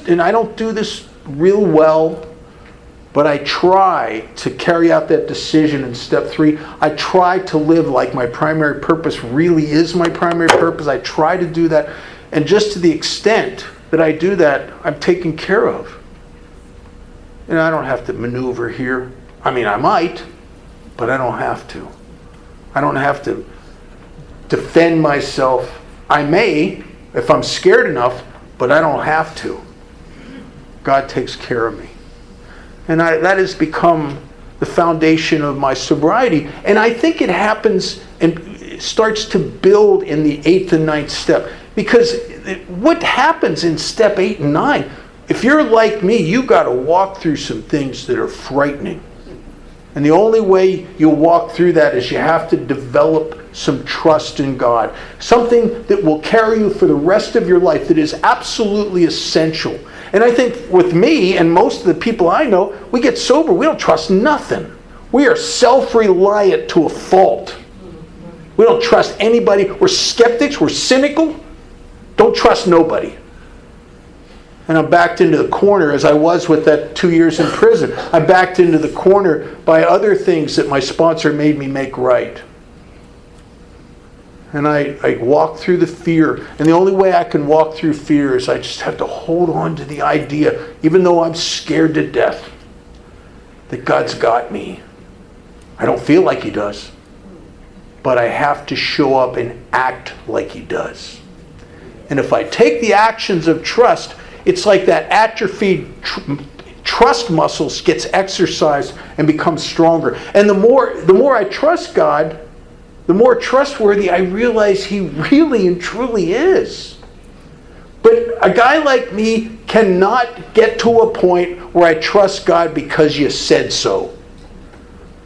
and I don't do this real well, but I try to carry out that decision in step 3. I try to live like my primary purpose really is my primary purpose. I try to do that. And just to the extent that I do that, I'm taken care of. And I don't have to maneuver here. I mean, I might, but I don't have to. I don't have to defend myself. I may, if I'm scared enough, but I don't have to. God takes care of me. And that has become the foundation of my sobriety. And I think it happens and it starts to build in the 8th and 9th step. Because what happens in step 8 and 9, if you're like me, you got to walk through some things that are frightening. And the only way you'll walk through that is you have to develop some trust in God. Something that will carry you for the rest of your life, that is absolutely essential. And I think with me and most of the people I know, we get sober, we don't trust nothing. We are self-reliant to a fault. We don't trust anybody. We're skeptics, we're cynical. Don't trust nobody. And I'm backed into the corner as I was with that 2 years in prison. I'm backed into the corner by other things that my sponsor made me make right. And I walk through the fear. And the only way I can walk through fear is I just have to hold on to the idea, even though I'm scared to death, that God's got me. I don't feel like He does. But I have to show up and act like He does. And if I take the actions of trust, it's like that atrophied trust muscles gets exercised and becomes stronger. And the more I trust God, the more trustworthy I realize He really and truly is. But a guy like me cannot get to a point where I trust God because you said so.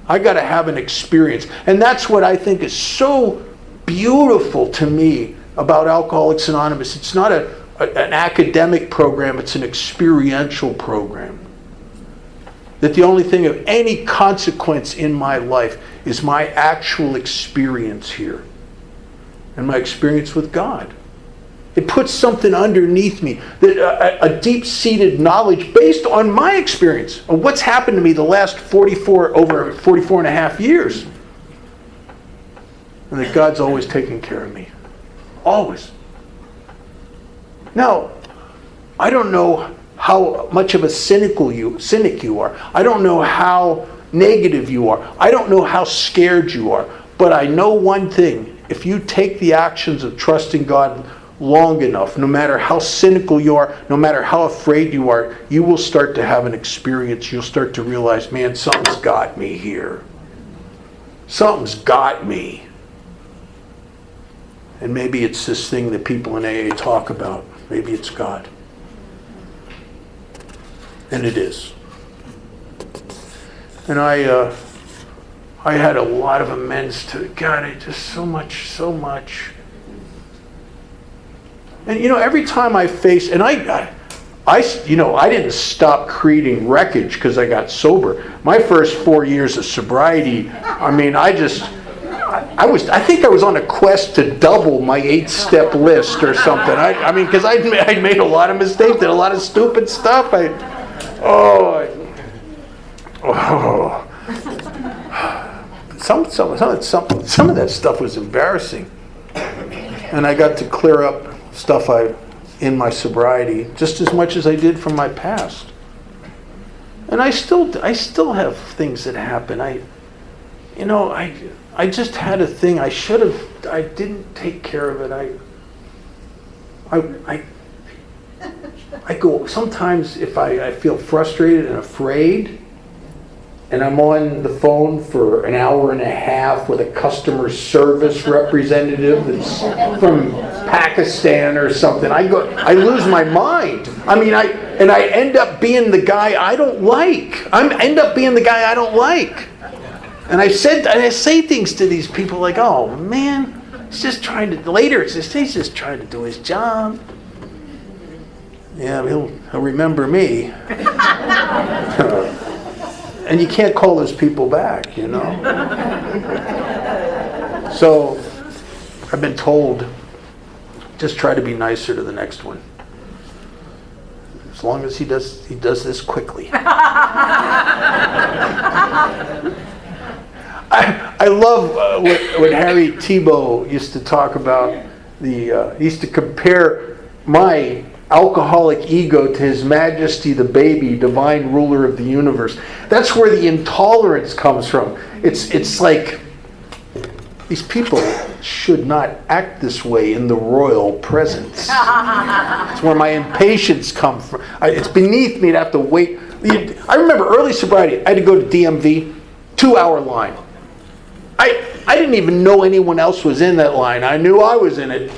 I got to have an experience. And that's what I think is so beautiful to me about Alcoholics Anonymous. It's not an academic program, it's an experiential program. That the only thing of any consequence in my life is my actual experience here. And my experience with God. It puts something underneath me, that a deep-seated knowledge based on my experience of what's happened to me the last over 44 and a half years. And that God's always taken care of me. Always. Now, I don't know how much of a cynic you are. I don't know how negative you are. I don't know how scared you are. But I know one thing. If you take the actions of trusting God long enough, no matter how cynical you are, no matter how afraid you are, you will start to have an experience. You'll start to realize, man, something's got me here. Something's got me. And maybe it's this thing that people in AA talk about. Maybe it's God. And it is. And I I had a lot of amends to, God, I just so much. And every time I face, and I didn't stop creating wreckage because I got sober. My first 4 years of sobriety, I think I was on a quest to double my 8-step list or something. Because I made a lot of mistakes, did a lot of stupid stuff. Some of that stuff was embarrassing, and I got to clear up stuff in my sobriety just as much as I did from my past. And I still have things that happen. I just had a thing. I didn't take care of it. I go, sometimes if I feel frustrated and afraid, and I'm on the phone for an hour and a half with a customer service representative that's from Pakistan or something, I lose my mind. I end up being the guy I don't like. And I say things to these people like, oh man, he's just trying to, later it's just, he's just trying to do his job. Yeah, he'll remember me. And you can't call those people back, So I've been told, just try to be nicer to the next one. As long as he does this quickly. I love what Harry Tebow used to talk about. He used to compare my alcoholic ego to His Majesty the baby, divine ruler of the universe. That's where the intolerance comes from. It's like these people should not act this way in the royal presence. It's where my impatience comes from. It's beneath me to have to wait. I remember early sobriety, I had to go to DMV, 2-hour line. I didn't even know anyone else was in that line. I knew I was in it.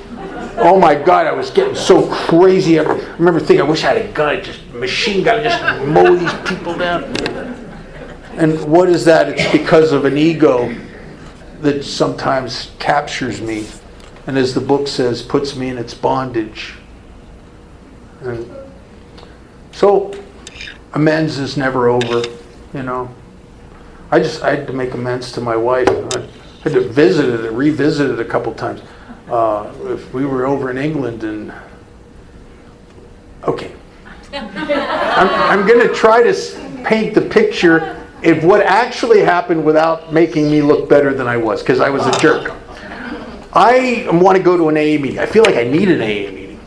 Oh my God, I was getting so crazy. I remember thinking, I wish I had a gun, machine gun, just mow these people down. And what is that? It's because of an ego that sometimes captures me, and as the book says, puts me in its bondage. And so, amends is never over, I had to make amends to my wife. I had to revisit it a couple times. If we were over in England and... Okay. I'm going to try to paint the picture of what actually happened without making me look better than I was, because I was a jerk. I want to go to an AA meeting. I feel like I need an AA meeting.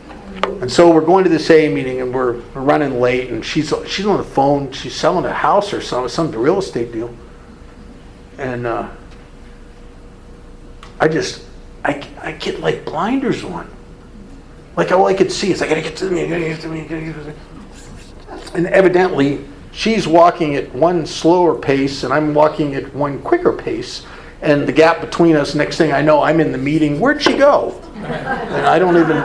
And so we're going to this AA meeting, and we're running late, and she's on the phone. She's selling a house or some real estate deal. And I get like blinders on. Like all I could see is I gotta get to me. And evidently, she's walking at one slower pace, and I'm walking at one quicker pace. And the gap between us, next thing I know, I'm in the meeting. Where'd she go? And I don't even,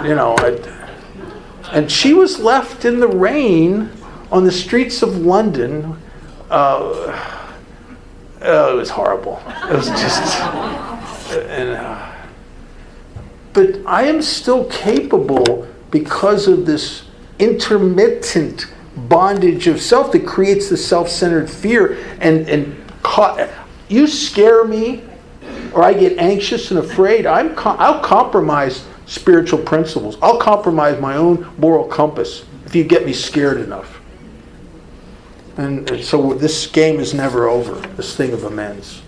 and she was left in the rain on the streets of London. It was horrible. It was just... But I am still capable because of this intermittent bondage of self that creates the self-centered fear. You scare me, or I get anxious and afraid, I'll compromise spiritual principles. I'll compromise my own moral compass if you get me scared enough. And so this game is never over, this thing of amends.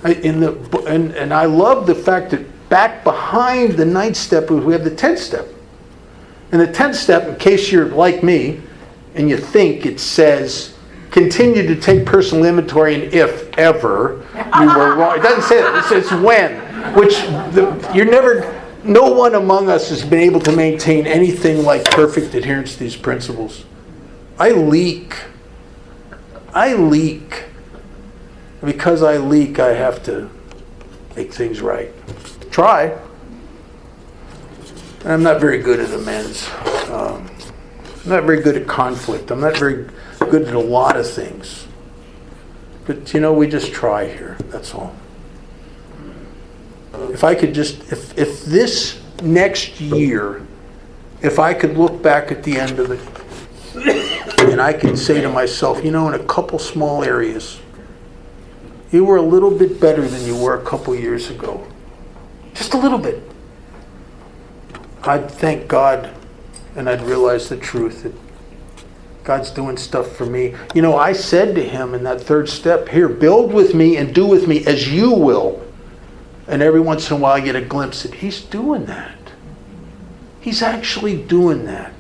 And I love the fact that back behind the 9th step, we have the 10th step. And the 10th step, in case you're like me, and you think it says, continue to take personal inventory, and if ever you were wrong. It doesn't say that. It says when. No one among us has been able to maintain anything like perfect adherence to these principles. I leak. Because I leak, I have to make things right. Try. And I'm not very good at amends. I'm not very good at conflict. I'm not very good at a lot of things. But we just try here. That's all. If I could just, if this next year, if I could look back at the end of it, and I could say to myself, in a couple small areas, you were a little bit better than you were a couple years ago. Just a little bit. I'd thank God, and I'd realize the truth that God's doing stuff for me. I said to him in that third step, here, build with me and do with me as you will. And every once in a while I get a glimpse that he's doing that. He's actually doing that.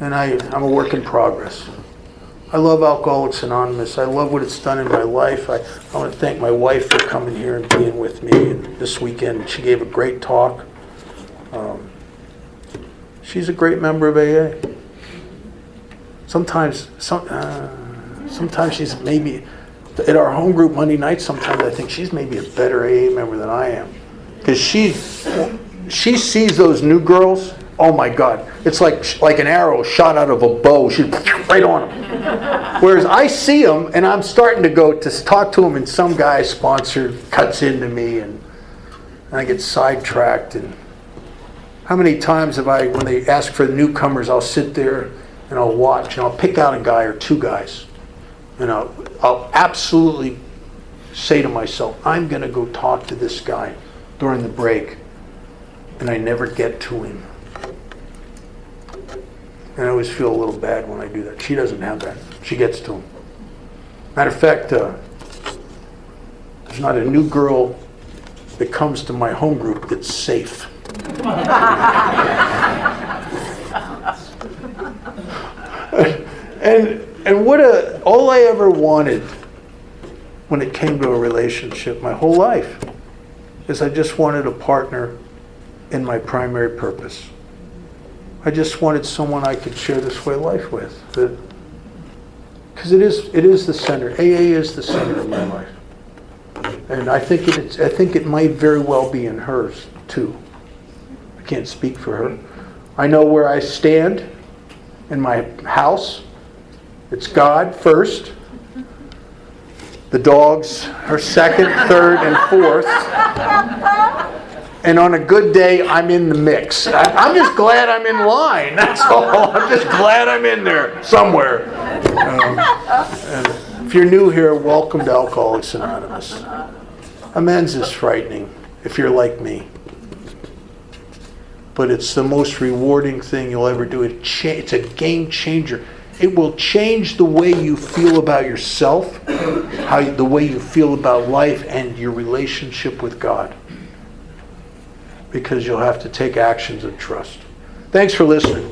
And I'm a work in progress. I love Alcoholics Anonymous. I love what it's done in my life. I want to thank my wife for coming here and being with me this weekend. She gave a great talk. She's a great member of AA. Sometimes she's maybe, at our home group Monday night, sometimes I think she's maybe a better AA member than I am. Because she sees those new girls, oh my God, it's like an arrow shot out of a bow. She's right on them. Whereas I see them and I'm starting to go to talk to them and some guy sponsored cuts into me and I get sidetracked. And how many times have when they ask for the newcomers, I'll sit there and I'll watch and I'll pick out a guy or two guys. And I'll absolutely say to myself, I'm going to go talk to this guy during the break. And I never get to him. And I always feel a little bad when I do that. She doesn't have that. She gets to him. Matter of fact, there's not a new girl that comes to my home group that's safe. And all I ever wanted when it came to a relationship my whole life is I just wanted a partner in my primary purpose. I just wanted someone I could share this way of life with. Because it is the center. AA is the center of my life. And I think it might very well be in hers too. I can't speak for her. I know where I stand in my house. It's God first. The dogs are second, third, and fourth. And on a good day, I'm in the mix. I'm just glad I'm in line. That's all. I'm just glad I'm in there somewhere. And if you're new here, welcome to Alcoholics Anonymous. Amends is frightening if you're like me. But it's the most rewarding thing you'll ever do. It's a game changer. It will change the way you feel about yourself, the way you feel about life, and your relationship with God. Because you'll have to take actions of trust. Thanks for listening.